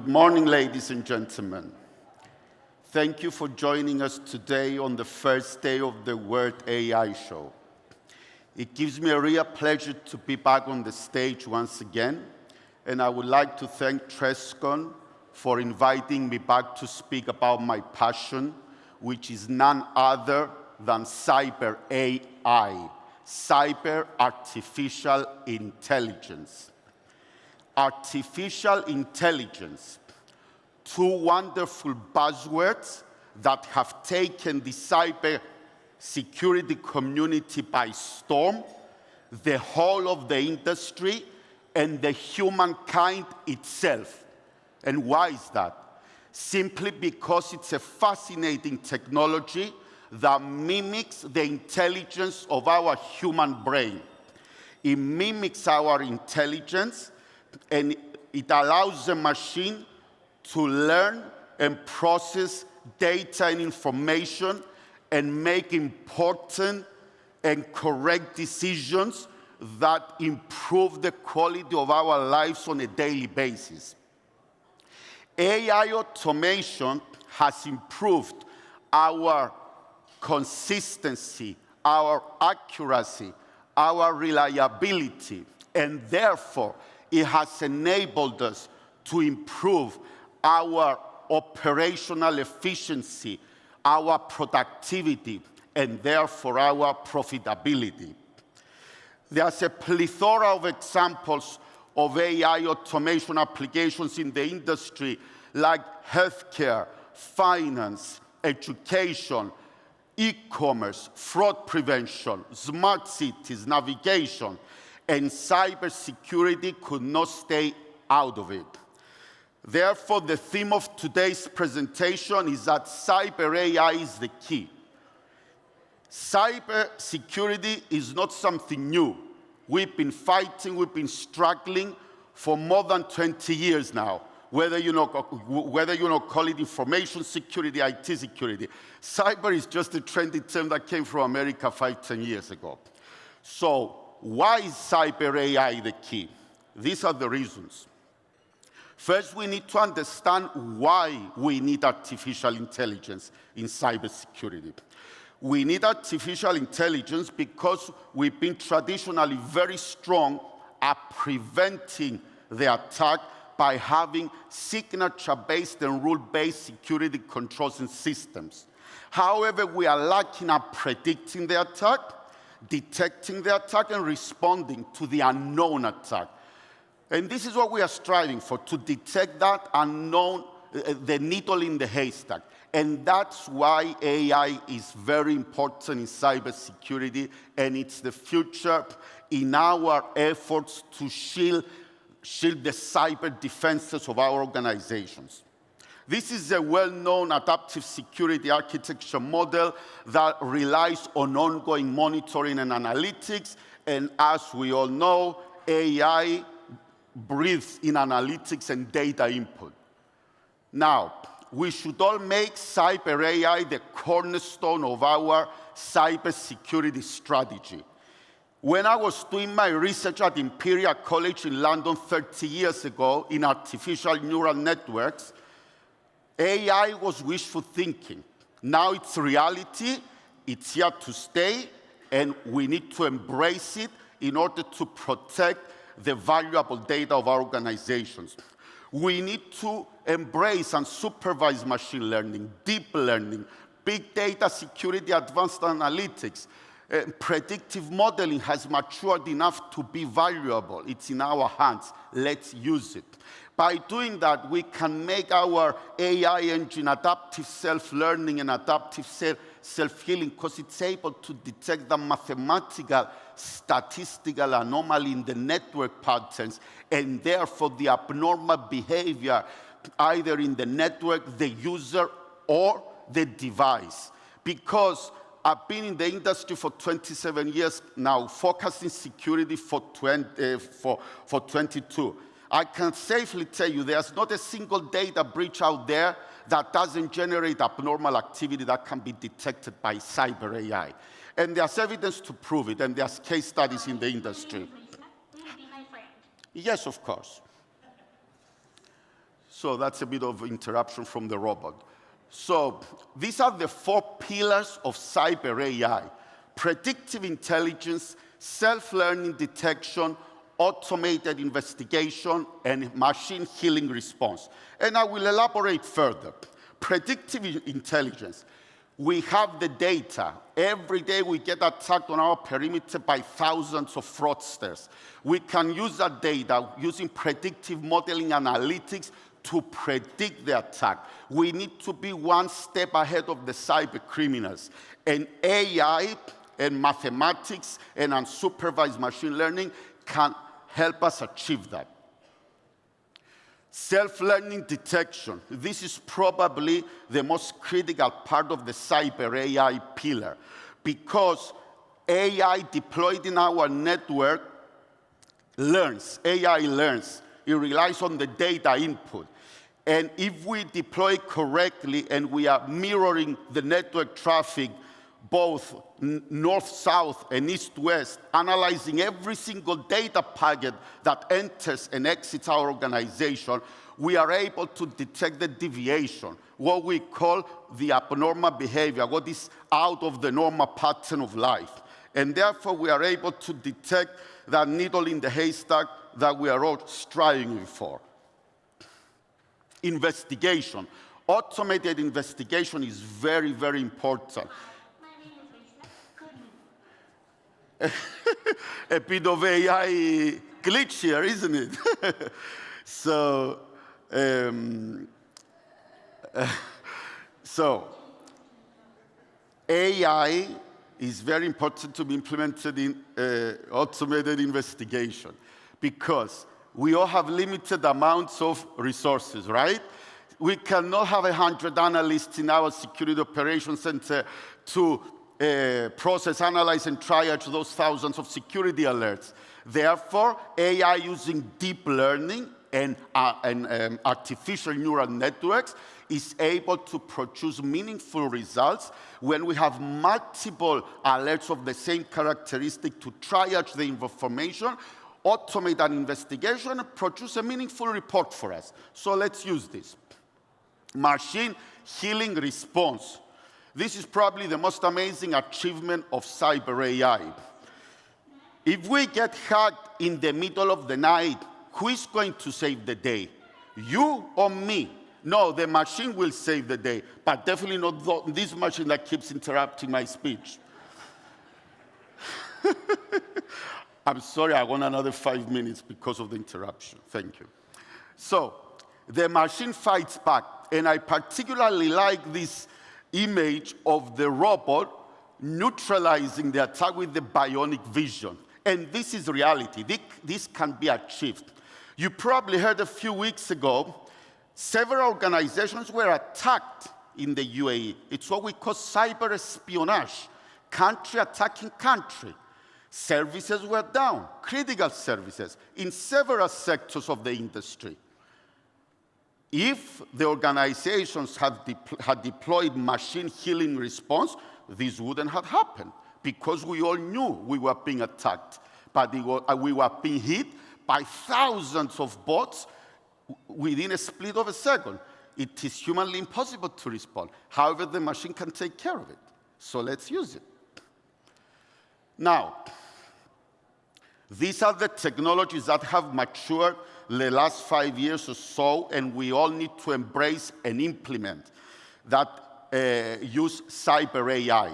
Good morning, ladies and gentlemen. Thank you for joining us today on the first day of the World AI Show. It gives me a real pleasure to be back on the stage once again, and I would like to thank Trescon for inviting me back to speak about my passion, which is none other than cyber AI, cyber artificial intelligence. Artificial intelligence, two wonderful buzzwords that have taken the cyber security community by storm, the whole of the industry, and the humankind itself. And why is that? Simply because it's a fascinating technology that mimics the intelligence of our human brain. It mimics our intelligence, and it allows the machine to learn and process data and information and make important and correct decisions that improve the quality of our lives on a daily basis. AI automation has improved our consistency, our accuracy, our reliability, and therefore it has enabled us to improve our operational efficiency, our productivity, and therefore our profitability. There's a plethora of examples of AI automation applications in the industry, like healthcare, finance, education, e-commerce, fraud prevention, smart cities, navigation, and cybersecurity could not stay out of it. Therefore, the theme of today's presentation is that cyber AI is the key. Cybersecurity is not something new. We've been fighting, we've been struggling for more than 20 years now, whether you call it information security, IT security. Cyber is just a trendy term that came from America 5-10 years ago. So why is cyber AI the key? These are the reasons. First, we need to understand why we need artificial intelligence in cybersecurity. We need artificial intelligence because we've been traditionally very strong at preventing the attack by having signature-based and rule-based security controls and systems. However, we are lacking at predicting the attack, detecting the attack, and responding to the unknown attack. And this is what we are striving for, to detect that unknown, the needle in the haystack. And that's why AI is very important in cybersecurity, and it's the future in our efforts to shield the cyber defenses of our organizations. This is a well-known adaptive security architecture model that relies on ongoing monitoring and analytics, and as we all know, AI breathes in analytics and data input. Now, we should all make cyber AI the cornerstone of our cybersecurity strategy. When I was doing my research at Imperial College in London 30 years ago in artificial neural networks, AI was wishful thinking. Now it's reality, it's here to stay, and we need to embrace it in order to protect the valuable data of our organizations. We need to embrace and supervise machine learning, deep learning, big data security, advanced analytics. Predictive modeling has matured enough to be valuable. It's in our hands. Let's use it. By doing that, we can make our AI engine adaptive self-learning and adaptive self-healing because it's able to detect the mathematical, statistical anomaly in the network patterns and therefore the abnormal behavior either in the network, the user, or the device. Because I've been in the industry for 27 years now, focusing security for 22. I can safely tell you there's not a single data breach out there that doesn't generate abnormal activity that can be detected by cyber AI. And there's evidence to prove it, and there's case studies in the industry. Will you be my friend? Yes, of course. So that's a bit of interruption from the robot. So these are the 4 pillars of cyber AI: predictive intelligence, self-learning detection, automated investigation, and machine healing response. And I will elaborate further. Predictive intelligence. We have the data. Every day we get attacked on our perimeter by thousands of fraudsters. We can use that data using predictive modeling analytics to predict the attack. We need to be one step ahead of the cyber criminals. And AI and mathematics and unsupervised machine learning can help us achieve that. Self-learning detection. This is probably the most critical part of the cyber AI pillar, because AI deployed in our network learns. AI learns. It relies on the data input. And if we deploy correctly and we are mirroring the network traffic, both north-south and east-west, analyzing every single data packet that enters and exits our organization, we are able to detect the deviation, what we call the abnormal behavior, what is out of the normal pattern of life. And therefore, we are able to detect that needle in the haystack that we are all striving for. Investigation. Automated investigation is very, very important. A bit of AI glitch here, isn't it? So AI is very important to be implemented in automated investigation, because we all have limited amounts of resources, right? We cannot have 100 analysts in our security operations center to process, analyze, and triage those thousands of security alerts. Therefore, AI using deep learning and artificial neural networks is able to produce meaningful results when we have multiple alerts of the same characteristic to triage the information, automate an investigation, and produce a meaningful report for us. So let's use this. Machine healing response. This is probably the most amazing achievement of cyber AI. If we get hacked in the middle of the night, who is going to save the day? You or me? No, the machine will save the day, but definitely not this machine that keeps interrupting my speech. I'm sorry, I want another 5 minutes because of the interruption. Thank you. So the machine fights back, and I particularly like this image of the robot neutralizing the attack with the bionic vision. And this is reality. This can be achieved. You probably heard a few weeks ago, several organizations were attacked in the UAE. It's what we call cyber espionage, country attacking country. Services were down, critical services, in several sectors of the industry. If the organizations had deployed machine healing response, this wouldn't have happened, because we all knew we were being attacked. But we were being hit by thousands of bots within a split of a second. It is humanly impossible to respond. However, the machine can take care of it. So let's use it. Now, these are the technologies that have matured the last 5 years or so, and we all need to embrace and implement that use cyber AI.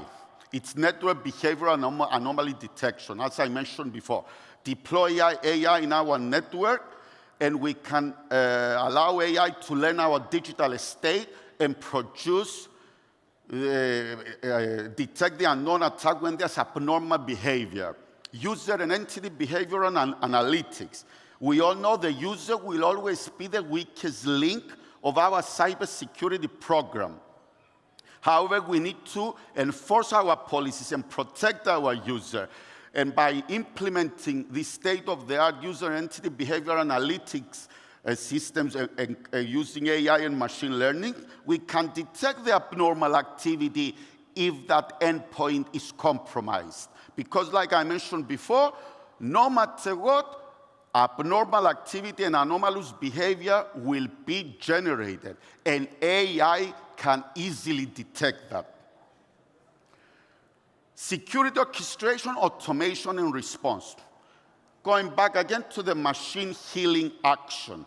It's network behavioral anomaly detection, as I mentioned before. Deploy AI in our network, and we can allow AI to learn our digital estate and produce, detect the unknown attack when there's abnormal behavior. User and entity behavioral analytics. We all know the user will always be the weakest link of our cybersecurity program. However, we need to enforce our policies and protect our user. And by implementing this state-of-the-art user entity behavior analytics systems and using AI and machine learning, we can detect the abnormal activity if that endpoint is compromised. Because like I mentioned before, no matter what, Abnormal activity and anomalous behavior will be generated, and AI can easily detect that. Security orchestration, automation, and response. Going back again to the machine healing action.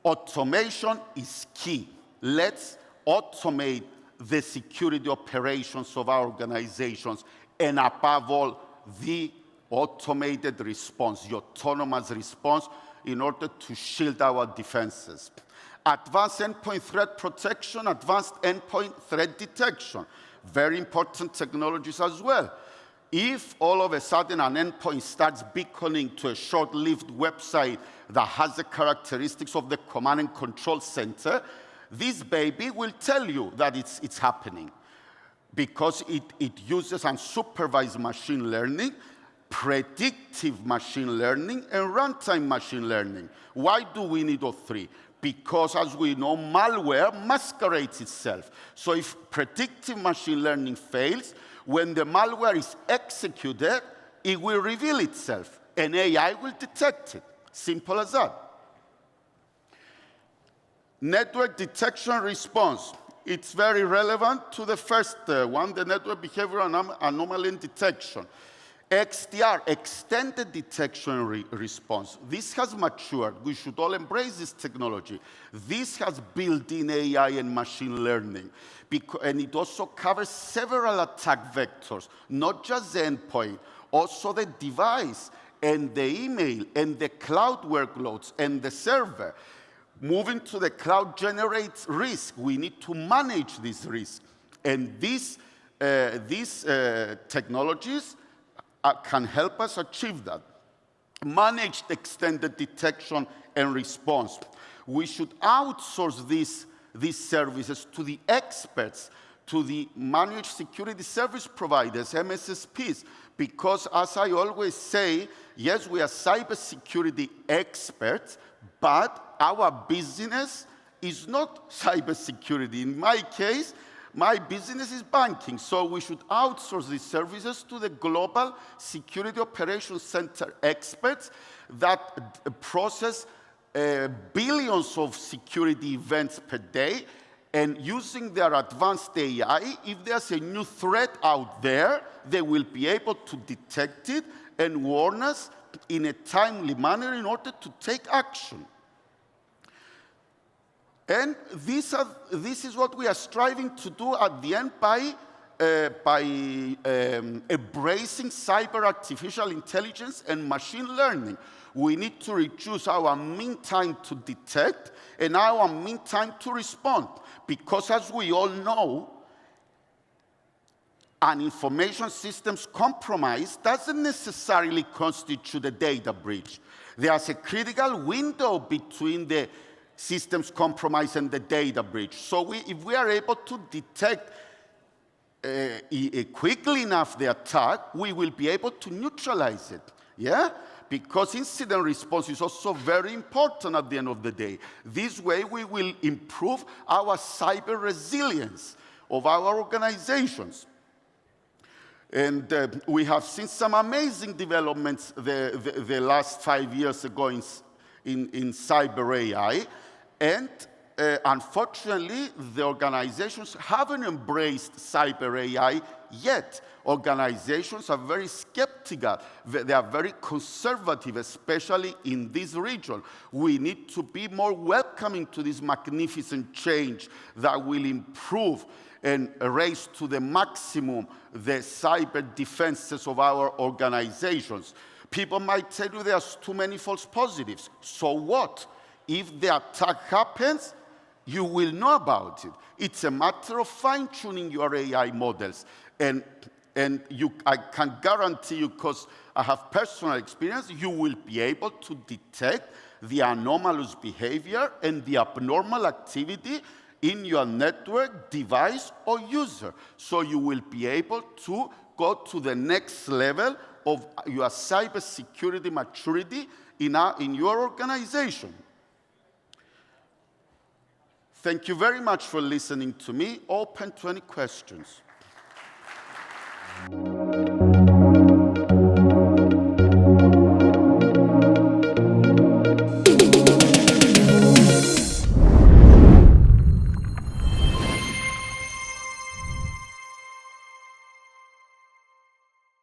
Automation is key. Let's automate the security operations of our organizations, and above all, the automated response, the autonomous response, in order to shield our defenses. Advanced endpoint threat protection, advanced endpoint threat detection. Very important technologies as well. If all of a sudden an endpoint starts beaconing to a short-lived website that has the characteristics of the command and control center, this baby will tell you that it's happening, because it uses unsupervised machine learning, predictive machine learning, and runtime machine learning. Why do we need all three? Because, as we know, malware masquerades itself. So if predictive machine learning fails, when the malware is executed, it will reveal itself, and AI will detect it. Simple as that. Network detection response. It's very relevant to the first one, the network behavioral anomaly detection. XDR, extended detection response. This has matured. We should all embrace this technology. This has built-in AI and machine learning. And it also covers several attack vectors, not just the endpoint, also the device, and the email, and the cloud workloads, and the server. Moving to the cloud generates risk. We need to manage this risk. And these technologies can help us achieve that. Managed extended detection and response. We should outsource these services to the experts, to the managed security service providers, MSSPs, because, as I always say, yes, we are cybersecurity experts, but our business is not cybersecurity. In my case, my business is banking, so we should outsource these services to the global security operations center experts that process billions of security events per day, and using their advanced AI, if there's a new threat out there, they will be able to detect it and warn us in a timely manner in order to take action. And this is what we are striving to do at the end by embracing cyber artificial intelligence and machine learning. We need to reduce our mean time to detect and our mean time to respond. Because, as we all know, an information systems compromise doesn't necessarily constitute a data breach. There's a critical window between the systems compromise and the data breach. So if we are able to detect quickly enough the attack, we will be able to neutralize it. Yeah? Because incident response is also very important at the end of the day. This way, we will improve our cyber resilience of our organizations. And we have seen some amazing developments the last 5 years ago in cyber AI. And unfortunately, the organizations haven't embraced cyber AI yet. Organizations are very skeptical. They are very conservative, especially in this region. We need to be more welcoming to this magnificent change that will improve and raise to the maximum the cyber defenses of our organizations. People might tell you there's too many false positives. So what? If the attack happens, you will know about it. It's a matter of fine-tuning your AI models. And I can guarantee you, because I have personal experience, you will be able to detect the anomalous behavior and the abnormal activity in your network, device, or user. So you will be able to go to the next level of your cybersecurity maturity in your organization. Thank you very much for listening to me. Open to any questions.